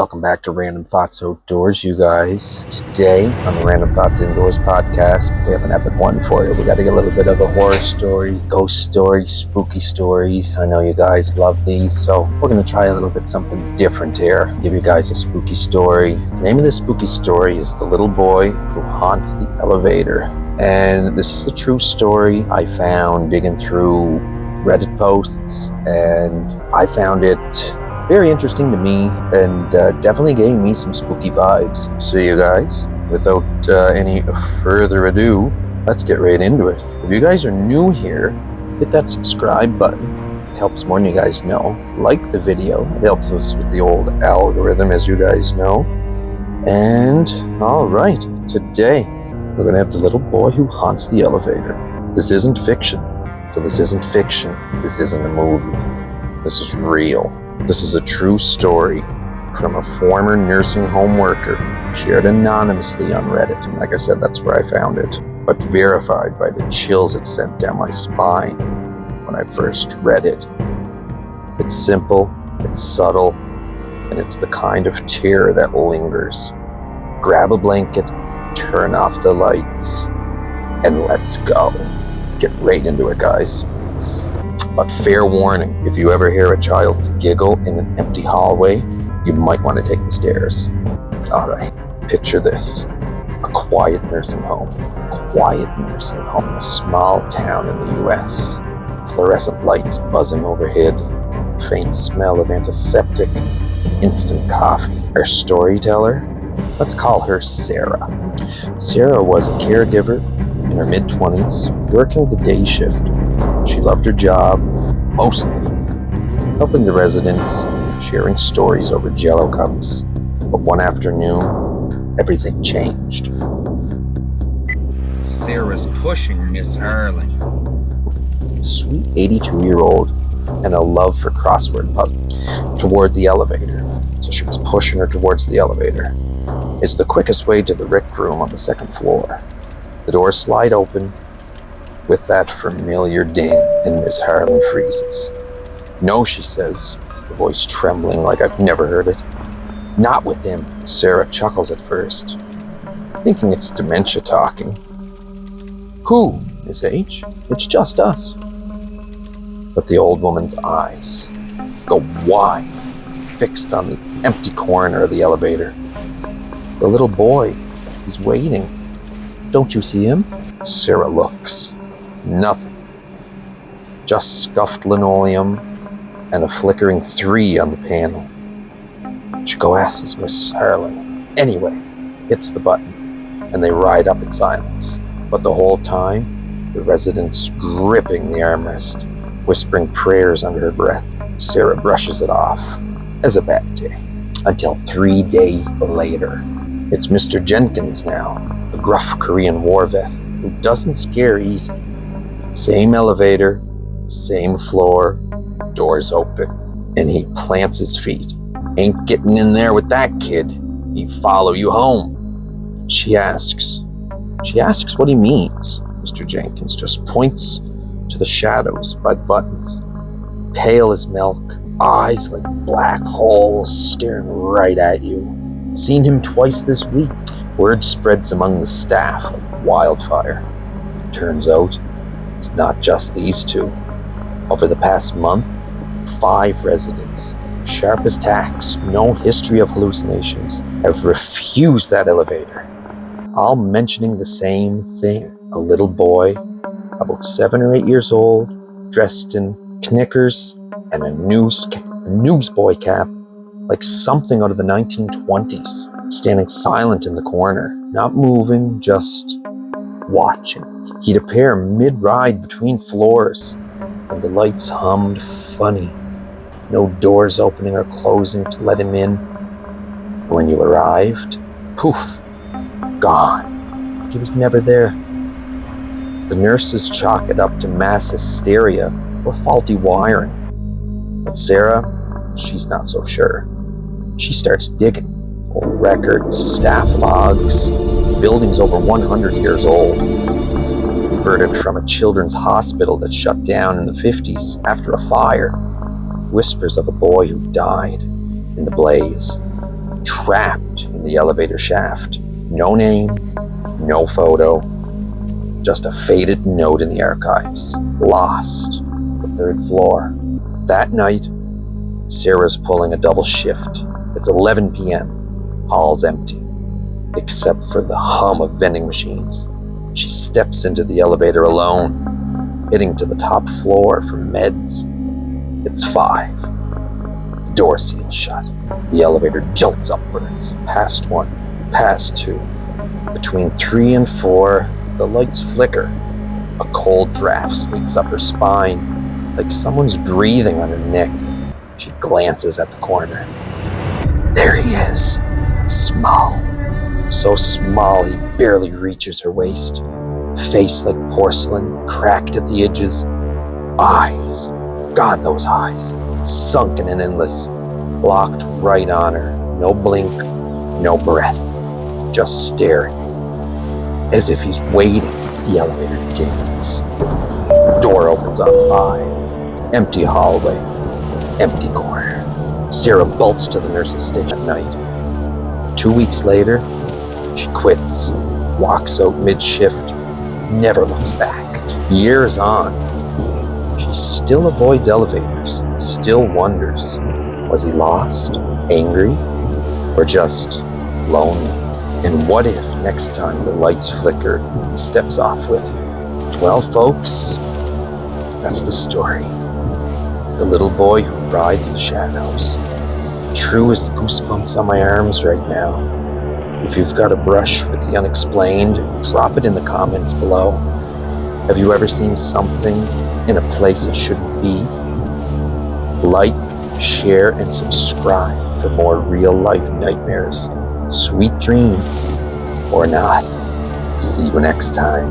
Welcome back to Random Thoughts Outdoors, you guys. Today on the Random Thoughts Indoors podcast, we have an epic one for you. We got to get a little bit of a horror story, ghost story, spooky stories. I know you guys love these, so we're going to try a little bit something different here. Give you guys a spooky story. The name of this spooky story is The Little Boy Who Haunts the Elevator. And this is a true story I found digging through Reddit posts, and I found it very interesting to me, and definitely gave me some spooky vibes. So you guys, without any further ado, let's get right into it. If you guys are new here, hit that subscribe button. It helps more than you guys know. Like the video. It helps us with the old algorithm, as you guys know. And alright, today we're going to have The Little Boy Who Haunts the Elevator. This isn't fiction. So this isn't fiction. This isn't a movie. This is real. This is a true story from a former nursing home worker, shared anonymously on Reddit. And like I said, that's where I found it, but verified by the chills it sent down my spine when I first read it. It's simple, it's subtle, and it's the kind of terror that lingers. Grab a blanket, turn off the lights, and let's go. Let's get right into it, guys. But fair warning, if you ever hear a child's giggle in an empty hallway, you might want to take the stairs. Alright, picture this. A quiet nursing home. In a small town in the US. Fluorescent lights buzzing overhead. Faint smell of antiseptic. Instant coffee. Our storyteller? Let's call her Sarah. Sarah was a caregiver in her mid-20s, working the day shift. She loved her job, mostly helping the residents, sharing stories over Jell-O cups. But one afternoon, everything changed. Sarah's pushing Miss Arling. Sweet 82-year-old and a love for crossword puzzles toward the elevator. So she was pushing her towards the elevator. It's the quickest way to the rec room on the second floor. The doors slide open with that familiar ding, and Miss Arling freezes. No, she says, her voice trembling like I've never heard it. Not with him. Sarah chuckles at first, thinking it's dementia talking. Who, Miss H? It's just us. But the old woman's eyes go wide, fixed on the empty corner of the elevator. The little boy is waiting. Don't you see him? Sarah looks. Nothing. Just scuffed linoleum and a flickering 3 on the panel. She asks Miss Arling. Anyway, hits the button, and they ride up in silence. But the whole time, the resident's gripping the armrest, whispering prayers under her breath. Sarah brushes it off as a bad day. Until 3 days later. It's Mr. Jenkins now, a gruff Korean war vet who doesn't scare easy. Same elevator, same floor, doors open, and he plants his feet. Ain't getting in there with that kid. He'd follow you home. She asks what he means. Mr. Jenkins just points to the shadows by the buttons. Pale as milk, eyes like black holes staring right at you. Seen him twice this week. Word spreads among the staff like wildfire. Turns out, it's not just these two. Over the past month, 5 residents, sharp as tacks, no history of hallucinations, have refused that elevator. All mentioning the same thing. A little boy, about 7 or 8 years old, dressed in knickers and a newsboy cap, like something out of the 1920s, standing silent in the corner, not moving, just watching. He'd appear mid-ride between floors, and the lights hummed funny. No doors opening or closing to let him in. When you arrived, poof, gone. He was never there. The nurses chalk it up to mass hysteria or faulty wiring. But Sarah, she's not so sure. She starts digging. Old records, staff logs. The building's over 100 years old. Converted from a children's hospital that shut down in the 50s after a fire. Whispers of a boy who died in the blaze. trapped in the elevator shaft. No name, no photo, just a faded note in the archives. Lost, the 3rd floor. That night, Sarah's pulling a double shift. It's 11 p.m. Hall's empty, except for the hum of vending machines. She steps into the elevator alone, heading to the top floor for meds. It's 5. The door seals shut. The elevator jolts upwards, past 1, past 2. Between 3 and 4, the lights flicker. A cold draft sneaks up her spine, like someone's breathing on her neck. She glances at the corner. There he is, small. So small he barely reaches her waist. Face like porcelain, cracked at the edges. Eyes, God, those eyes, sunken and endless, locked right on her. No blink, no breath, just staring, as if he's waiting. The elevator dings. Door opens on 5. Empty hallway, empty corner. Sarah bolts to the nurse's station at night. 2 weeks later, she quits, walks out mid-shift, never looks back. Years on, she still avoids elevators, still wonders, was he lost, angry, or just lonely? And what if next time the lights flickered, he steps off with you? Well, folks, that's the story. The little boy who rides the shadows. True as the goosebumps on my arms right now. If you've got a brush with the unexplained, drop it in the comments below. Have you ever seen something in a place it shouldn't be? Like, share, and subscribe for more real-life nightmares. Sweet dreams, or not. See you next time.